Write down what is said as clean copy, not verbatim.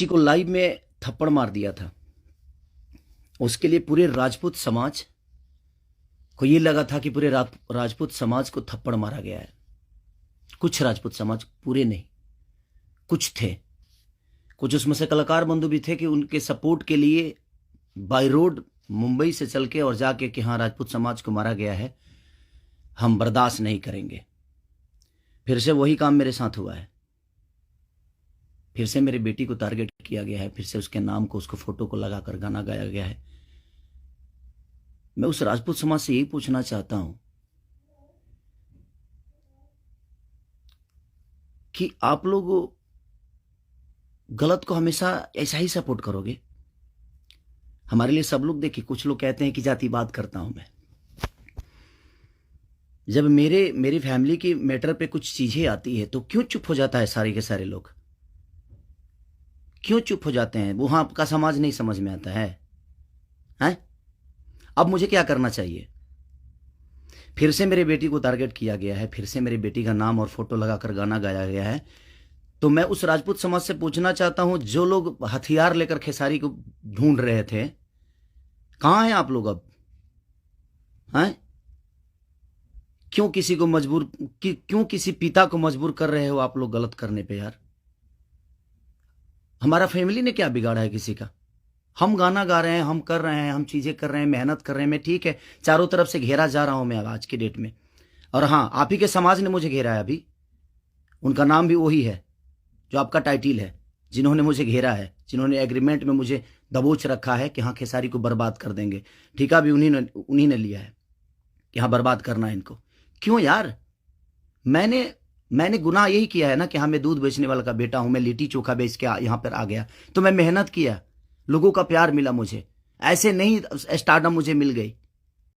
किसी को लाइव में थप्पड़ मार दिया था, उसके लिए पूरे राजपूत समाज को ये लगा था कि पूरे राजपूत समाज को थप्पड़ मारा गया है। कुछ राजपूत समाज, पूरे नहीं, कुछ थे, कुछ उसमें से कलाकार बंधु भी थे कि उनके सपोर्ट के लिए बाय रोड मुंबई से चल के और जाके कि हाँ राजपूत समाज को मारा गया है, हम बर्दाश्त नहीं करेंगे। फिर से वही काम मेरे साथ हुआ है, फिर से मेरी बेटी को टारगेट किया गया है, फिर से उसके नाम को, उसको फोटो को लगाकर गाना गाया गया है। मैं उस राजपूत समाज से यही पूछना चाहता हूं कि आप लोग गलत को हमेशा ऐसा ही सपोर्ट करोगे? हमारे लिए सब लोग, देखिए, कुछ लोग कहते हैं कि जातिवाद करता हूं मैं। जब मेरी फैमिली की मैटर पे कुछ चीजें आती है तो क्यों चुप हो जाता है सारे के सारे लोग? क्यों चुप हो जाते हैं? वहां आपका समाज नहीं समझ में आता है, हैं? अब मुझे क्या करना चाहिए? फिर से मेरी बेटी को टारगेट किया गया है, फिर से मेरी बेटी का नाम और फोटो लगाकर गाना गाया गया है। तो मैं उस राजपूत समाज से पूछना चाहता हूं, जो लोग हथियार लेकर खेसारी को ढूंढ रहे थे, कहां हैं आप लोग अब? हैं? क्यों किसी को मजबूर, क्यों किसी पिता को मजबूर कर रहे हो आप लोग गलत करने पे? यार, हमारा फैमिली ने क्या बिगाड़ा है किसी का? हम गाना गा रहे हैं, हम कर रहे हैं, हम चीजें कर रहे हैं, मेहनत कर रहे हैं। मैं ठीक है, चारों तरफ से घेरा जा रहा हूं मैं आज की डेट में। और हाँ, आप ही के समाज ने मुझे घेरा है अभी, उनका नाम भी वही है जो आपका टाइटिल है, जिन्होंने मुझे घेरा है, जिन्होंने एग्रीमेंट में मुझे दबोच रखा है कि हाँ खेसारी को बर्बाद कर देंगे। ठेका भी उन्हीं ने लिया है कि हाँ बर्बाद करना है इनको। क्यों यार? मैंने गुनाह यही किया है ना कि हाँ मैं दूध बेचने वाला का बेटा हूं, मैं लिट्टी चोखा बेच के यहां पर आ गया, तो मैं मेहनत किया, लोगों का प्यार मिला मुझे। ऐसे नहीं स्टारडम मुझे मिल गई।